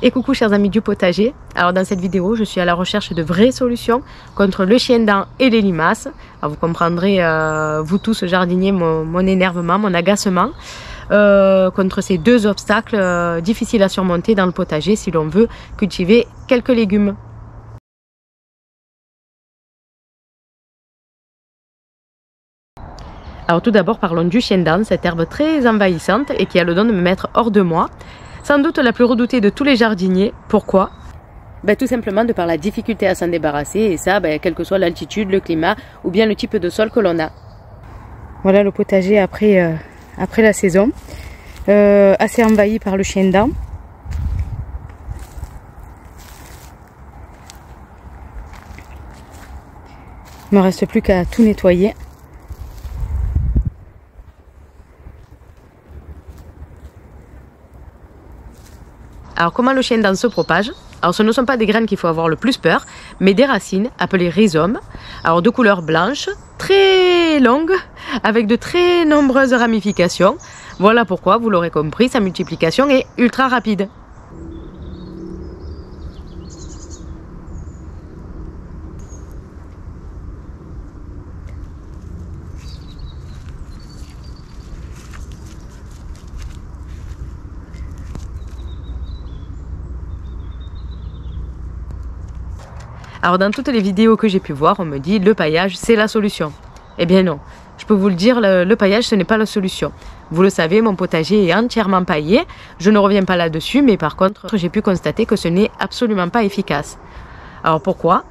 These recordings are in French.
Et coucou chers amis du potager. Alors dans cette vidéo, je suis à la recherche de vraies solutions contre le chien-dent et les limaces. Alors vous comprendrez, vous tous jardiniers, mon énervement, mon agacement contre ces deux obstacles difficiles à surmonter dans le potager si l'on veut cultiver quelques légumes. Alors tout d'abord parlons du chien-dent, cette herbe très envahissante et qui a le don de me mettre hors de moi. Sans doute la plus redoutée de tous les jardiniers. Pourquoi? Tout simplement de par la difficulté à s'en débarrasser, et ça, quelle que soit l'altitude, le climat ou bien le type de sol que l'on a. Voilà le potager après la saison, assez envahi par le chien-dent. Il ne me reste plus qu'à tout nettoyer. Alors comment le chien-dent se propage? Alors ce ne sont pas des graines qu'il faut avoir le plus peur, mais des racines appelées rhizomes, alors de couleur blanche, très longue, avec de très nombreuses ramifications. Voilà pourquoi, vous l'aurez compris, sa multiplication est ultra rapide. Alors dans toutes les vidéos que j'ai pu voir, on me dit le paillage c'est la solution. Eh bien non, je peux vous le dire, le paillage ce n'est pas la solution. Vous le savez, mon potager est entièrement paillé, je ne reviens pas là-dessus, mais par contre j'ai pu constater que ce n'est absolument pas efficace. Alors pourquoi?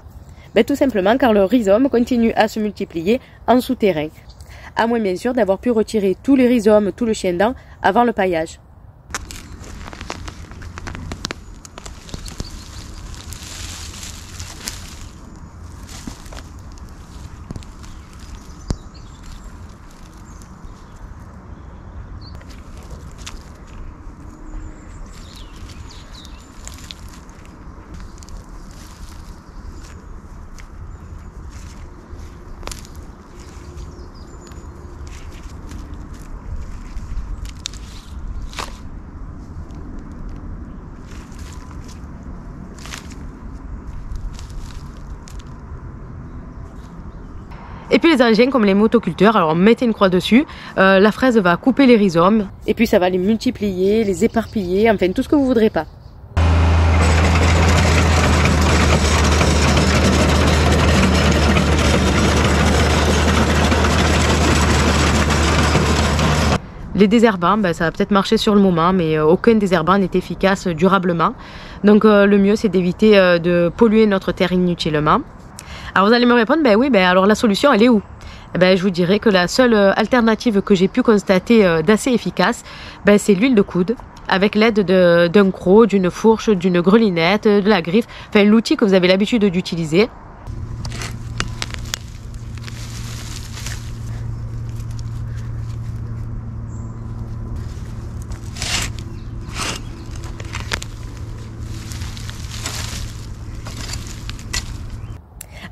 Tout simplement car le rhizome continue à se multiplier en souterrain, à moins bien sûr d'avoir pu retirer tous les rhizomes, tout le chien-dent avant le paillage. Et puis les engins comme les motoculteurs, alors mettez une croix dessus, la fraise va couper les rhizomes, et puis ça va les multiplier, les éparpiller, enfin tout ce que vous voudrez pas. Les désherbants, ça va peut-être marcher sur le moment, mais aucun désherbant n'est efficace durablement. Donc le mieux c'est d'éviter de polluer notre terre inutilement. Alors vous allez me répondre, oui, alors la solution elle est où? Je vous dirais que la seule alternative que j'ai pu constater d'assez efficace, c'est l'huile de coude, avec l'aide d'un croc, d'une fourche, d'une grelinette, de la griffe, enfin l'outil que vous avez l'habitude d'utiliser.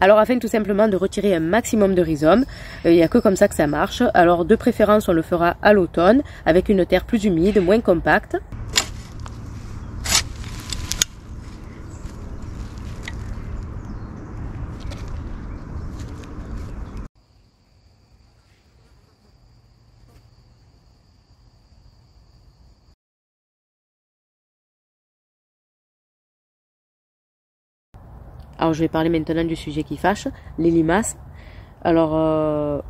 Alors afin tout simplement de retirer un maximum de rhizomes, il n'y a que comme ça que ça marche. Alors de préférence on le fera à l'automne avec une terre plus humide, moins compacte. Alors je vais parler maintenant du sujet qui fâche, les limaces. Alors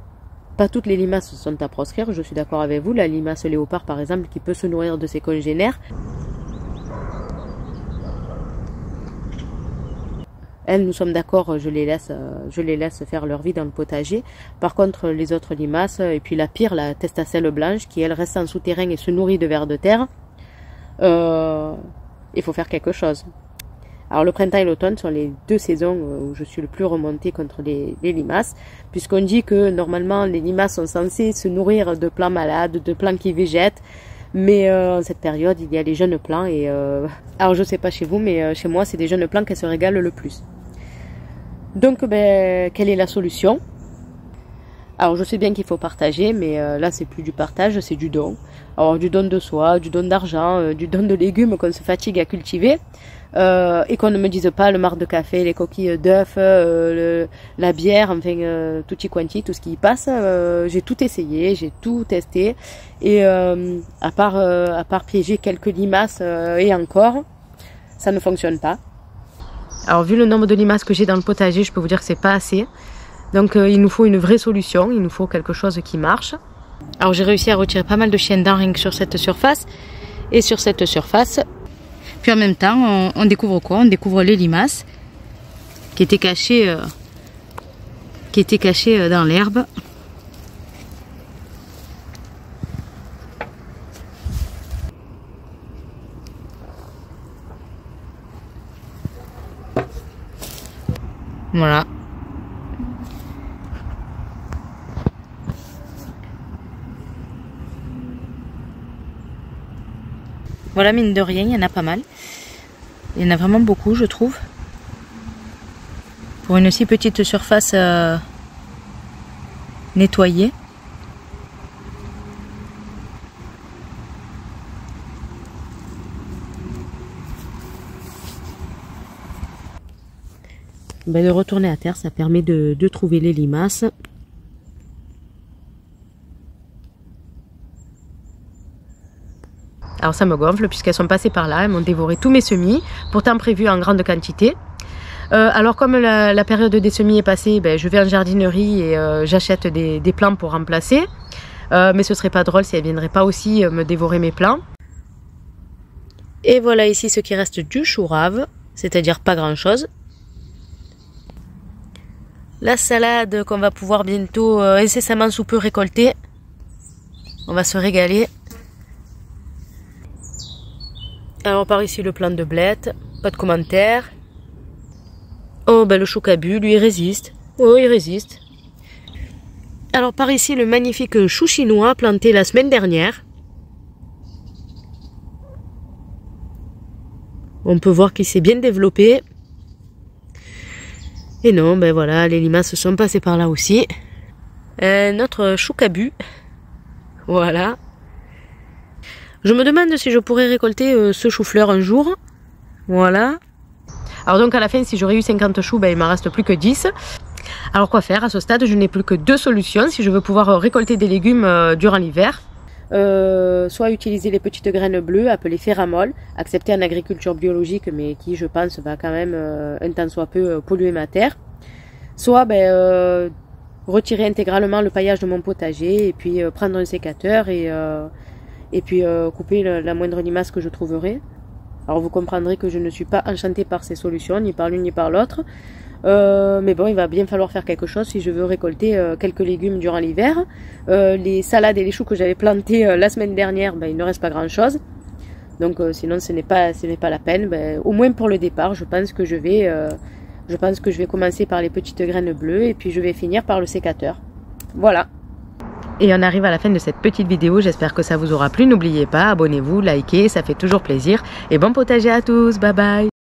pas toutes les limaces sont à proscrire, je suis d'accord avec vous. La limace léopard par exemple qui peut se nourrir de ses congénères, elles, nous sommes d'accord, je les laisse faire leur vie dans le potager. Par contre les autres limaces, et puis la pire, la testacelle blanche qui elle reste en souterrain et se nourrit de vers de terre, il faut faire quelque chose. Alors le printemps et l'automne sont les deux saisons où je suis le plus remontée contre les limaces, puisqu'on dit que normalement les limaces sont censées se nourrir de plants malades, de plants qui végètent, mais en cette période il y a les jeunes plants et alors je sais pas chez vous, mais chez moi c'est des jeunes plants qui se régalent le plus. Donc quelle est la solution? Alors je sais bien qu'il faut partager, mais là c'est plus du partage, c'est du don. Alors du don de soi, du don d'argent, du don de légumes qu'on se fatigue à cultiver. Et qu'on ne me dise pas le marc de café, les coquilles d'œufs, la bière, enfin tutti quanti, tout ce qui y passe. J'ai tout essayé, j'ai tout testé. Et à part piéger quelques limaces et encore, ça ne fonctionne pas. Alors vu le nombre de limaces que j'ai dans le potager, je peux vous dire que c'est pas assez. Donc il nous faut une vraie solution, il nous faut quelque chose qui marche. Alors j'ai réussi à retirer pas mal de chiens dents rien que sur cette surface. Et sur cette surface, puis en même temps, on découvre quoi? On découvre les limaces qui étaient cachées dans l'herbe. Voilà. Voilà, mine de rien, il y en a pas mal. Il y en a vraiment beaucoup, je trouve. Pour une si petite surface nettoyée. Ben, de retourner à terre, ça permet de trouver les limaces. Alors ça me gonfle puisqu'elles sont passées par là, elles m'ont dévoré tous mes semis, pourtant prévus en grande quantité. Alors comme la période des semis est passée, ben, je vais en jardinerie et j'achète des plants pour remplacer. Mais ce serait pas drôle si elles ne viendraient pas aussi me dévorer mes plants. Et voilà ici ce qui reste du chou rave, c'est-à-dire pas grand chose. La salade qu'on va pouvoir bientôt incessamment sous peu récolter. On va se régaler. Alors par ici le plant de blette, pas de commentaires. Oh ben le chou-cabu, lui il résiste. Oh il résiste. Alors par ici le magnifique chou chinois planté la semaine dernière. On peut voir qu'il s'est bien développé. Et non, ben voilà, les limaces sont passées par là aussi. Notre chou-cabu. Voilà. Je me demande si je pourrais récolter ce chou-fleur un jour. Voilà. Alors donc à la fin, si j'aurais eu 50 choux, ben, il ne m'en reste plus que 10. Alors quoi faire? À ce stade, je n'ai plus que 2 solutions si je veux pouvoir récolter des légumes durant l'hiver. Soit utiliser les petites graines bleues appelées féramoles, acceptées en agriculture biologique, mais qui je pense va quand même un tant soit peu polluer ma terre. Soit ben, retirer intégralement le paillage de mon potager et puis prendre un sécateur et puis couper la moindre limace que je trouverai. Alors vous comprendrez que je ne suis pas enchantée par ces solutions, ni par l'une ni par l'autre. Mais bon, il va bien falloir faire quelque chose si je veux récolter quelques légumes durant l'hiver. Les salades et les choux que j'avais plantés la semaine dernière, ben, il ne reste pas grand chose. Donc sinon ce n'est pas la peine. Ben, au moins pour le départ, je pense que je vais commencer par les petites graines bleues et puis je vais finir par le sécateur. Voilà. Et on arrive à la fin de cette petite vidéo, j'espère que ça vous aura plu. N'oubliez pas, abonnez-vous, likez, ça fait toujours plaisir. Et bon potager à tous, bye bye.